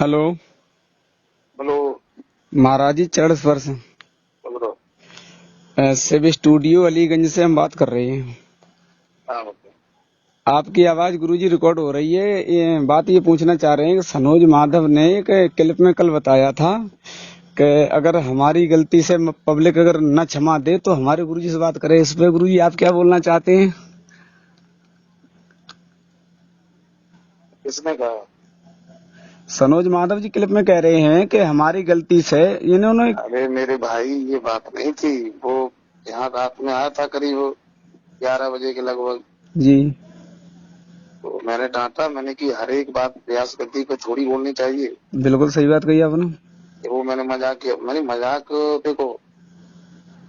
Hello. Hello. महाराज जी चरण स्पर्श बोलो। शिव स्टूडियो अलीगंज से हम बात कर रहे हैं। हाँ बोलो। आपकी आवाज गुरुजी रिकॉर्ड हो रही है। बात ये पूछना चाह रहे हैं कि सनोज माधव ने एक क्लिप में कल बताया था कि अगर हमारी गलती से पब्लिक अगर न क्षमा दे तो हमारे गुरुजी से बात करे। इस पे गुरुजी आप क्या बोलना चाहते हैं? किसने कहा? सनोज माधव जी क्लिप में कह रहे हैं कि हमारी गलती से इन्होंने। अरे मेरे भाई, ये बात नहीं थी। वो यहाँ रात में आया था करीब 11 बजे के लगभग। जी तो मैंने डांटा, मैंने कि हर एक बात प्रयास गति पे थोड़ी बोलनी चाहिए। बिल्कुल सही बात कही आपने। वो मैंने मजाक किया। मैंने मजाक, देखो,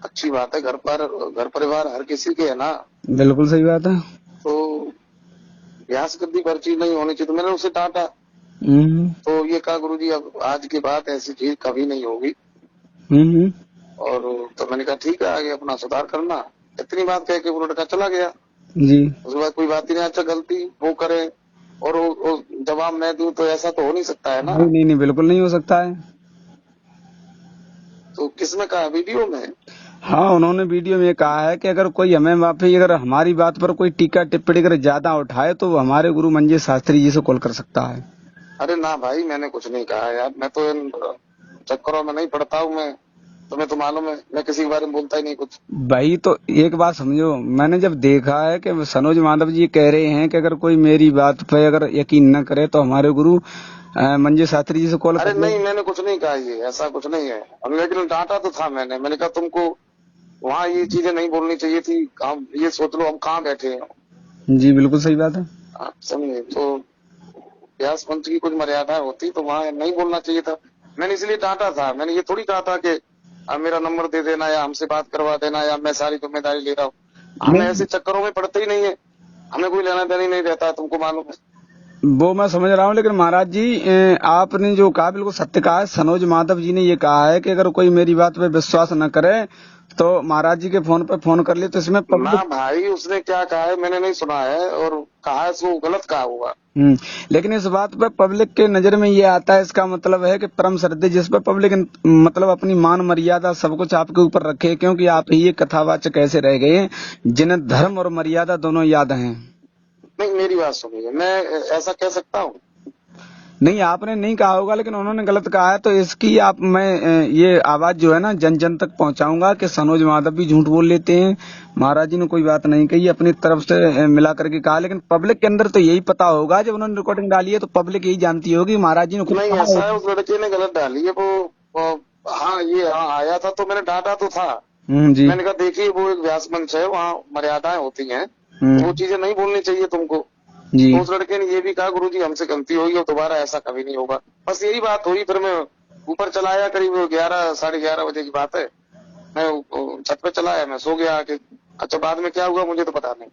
अच्छी बात है, घर परिवार हर किसी के है ना। बिल्कुल सही बात है। तो प्रयास गति पर चीज नहीं होनी चाहिए, तो मैंने उसे डांटा। हम्म तो ये कहा, गुरुजी अब आज के बाद ऐसी चीज कभी नहीं होगी। हम्म और तो मैंने कहा ठीक है, आगे अपना सुधार करना। इतनी बात कह के वो लड़का चला गया। जी उसके बाद कोई बात ही नहीं। अच्छा, गलती वो करे और वो जवाब मैं दूं, तो ऐसा तो हो नहीं सकता है ना। नहीं नहीं नहीं बिल्कुल नहीं हो सकता है। तो किसने कहा? वीडियो में? हाँ, उन्होंने वीडियो में कहा है कि अगर कोई हमें माफी अगर हमारी बात पर कोई टीका टिप्पणी अगर ज्यादा उठाए तो वो हमारे गुरु मंजी शास्त्री जी से कॉल कर सकता है। अरे ना भाई, मैंने कुछ नहीं कहा यार। मैं तो इन चक्करों में नहीं पड़ता हूँ। मैं, तुम्हें तो मालूम है, मैं किसी के बारे में बोलता ही नहीं कुछ। भाई तो एक बात समझो, मैंने जब देखा है कि सनोज माधव जी कह रहे हैं कि अगर कोई मेरी बात पे अगर यकीन न करे तो हमारे गुरु मंजी शास्त्री जी से कॉल अरे कर ले। नहीं, मैंने कुछ नहीं कहा, ये ऐसा कुछ नहीं है। अब लेकिन डांटा तो था मैंने कहा तुमको वहाँ ये चीजें नहीं बोलनी चाहिए थी। हम ये सोच लो हम कहाँ बैठे हैं। जी बिल्कुल सही बात है। आप समझे? तो व्यास मंच की कुछ मर्यादा होती तो वहाँ नहीं बोलना चाहिए था। मैंने इसलिए डांटा था। मैंने ये थोड़ी कहा था कि मेरा नंबर दे देना या हमसे बात करवा देना या मैं सारी जिम्मेदारी ले रहा हूँ। हमें नहीं ऐसे चक्करों में पड़ते ही नहीं है। हमें कोई लेना देना ही नहीं रहता है, तुमको मालूम है। वो मैं समझ रहा हूँ, लेकिन महाराज जी आपने जो कहा बिल्कुल सत्य कहा है। सनोज माधव जी ने ये कहा है कि अगर कोई मेरी बात पे विश्वास न करे तो महाराज जी के फोन पे फोन कर ले, तो इसमें ना पब्लिक। भाई, उसने क्या कहा है मैंने नहीं सुना है, और कहा है सो गलत कहा होगा। लेकिन इस बात पे पब्लिक के नजर में ये आता है, इसका मतलब है कि परम श्रद्धेय जिस पे पब्लिक मतलब अपनी मान मर्यादा सब कुछ आपके ऊपर रखे, क्योंकि आप ही एक कथावाचक ऐसे रह गए हैं जिन्हें धर्म और मर्यादा दोनों याद हैं। नहीं, मेरी बात सुनिए, मैं ऐसा कह सकता हूँ? नहीं, आपने नहीं कहा होगा, लेकिन उन्होंने गलत कहा है, तो इसकी आप मैं ये आवाज जो है ना जन जन तक पहुंचाऊंगा कि सनोज माधव भी झूठ बोल लेते हैं। महाराज जी ने कोई बात नहीं कही, अपनी तरफ से मिला करके कहा, लेकिन पब्लिक के अंदर तो यही पता होगा। जब उन्होंने रिकॉर्डिंग डाली है तो पब्लिक यही जानती होगी महाराज जी ने खुद नहीं, कहा ऐसा है, होगा। उस लड़के ने गलत डाली है वो। हाँ, ये हाँ आया था तो मैंने डांटा तो था। जी मैंने कहा देखिए, वो एक व्यास मंच है, वहाँ मर्यादाएं होती हैं, तो वो हम्म चीजें नहीं बोलनी चाहिए तुमको। जी तो उस लड़के ने ये भी कहा, गुरुजी हमसे गलती होगी और दोबारा ऐसा कभी नहीं होगा। बस यही बात हुई। फिर मैं ऊपर चला आया, करीब 11 साढ़े 11 बजे की बात है। मैं छत पे चला आया, मैं सो गया आके। अच्छा, बाद में क्या हुआ मुझे तो पता नहीं।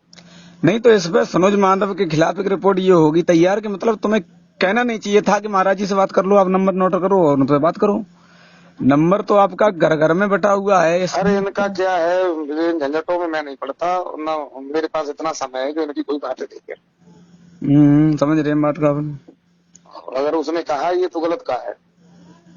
नहीं, तो इस पर सनोज माधव के खिलाफ एक रिपोर्ट ये होगी तैयार कि मतलब तुम्हें कहना नहीं चाहिए था कि महाराज जी से बात कर लो, आप नंबर नोट करो और उन पर बात करो। नंबर तो आपका घर घर में बटा हुआ है अरे इनका क्या है, इन झंझटों में मैं नहीं पड़ता ना। मेरे पास इतना समय है कि इनकी कोई बात देखे। समझ रहे हैं बात का अपन। अगर उसने कहा ये तो गलत कहा है।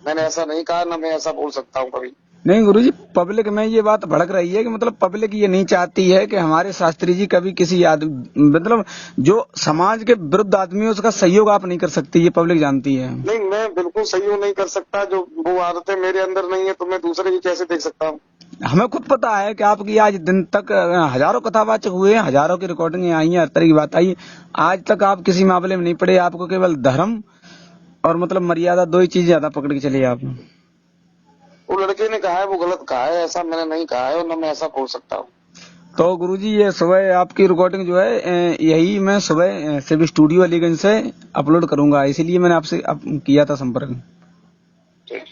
मैंने ऐसा नहीं कहा, ना मैं ऐसा बोल सकता हूँ कभी। नहीं गुरुजी, पब्लिक में ये बात भड़क रही है कि मतलब पब्लिक ये नहीं चाहती है कि हमारे शास्त्री जी कभी किसी आदमी मतलब जो समाज के विरुद्ध आदमी है उसका सहयोग आप नहीं कर सकती, ये पब्लिक जानती है। नहीं, मैं बिल्कुल सहयोग नहीं कर सकता। जो वो आदतें मेरे अंदर नहीं है तो मैं दूसरे की कैसे देख सकता हूँ? हमें खुद पता है कि आपकी आज दिन तक हजारों कथावाचक हुए हैं, हजारों की रिकॉर्डिंग आई है, हर तरह की बात आई है। आज तक आप किसी मामले में नहीं पड़े, आपको केवल धर्म और मतलब मर्यादा दो ही चीज ज्यादा पकड़ के चलिए आप। वो लड़के ने कहा है वो गलत कहा है, ऐसा मैंने नहीं कहा है और न मैं ऐसा बोल सकता हूँ। तो गुरुजी ये सुबह आपकी रिकॉर्डिंग जो है यही मैं सुबह शिव स्टूडियो अलीगंज से अपलोड करूंगा, इसीलिए मैंने आपसे किया था संपर्क। ठीक।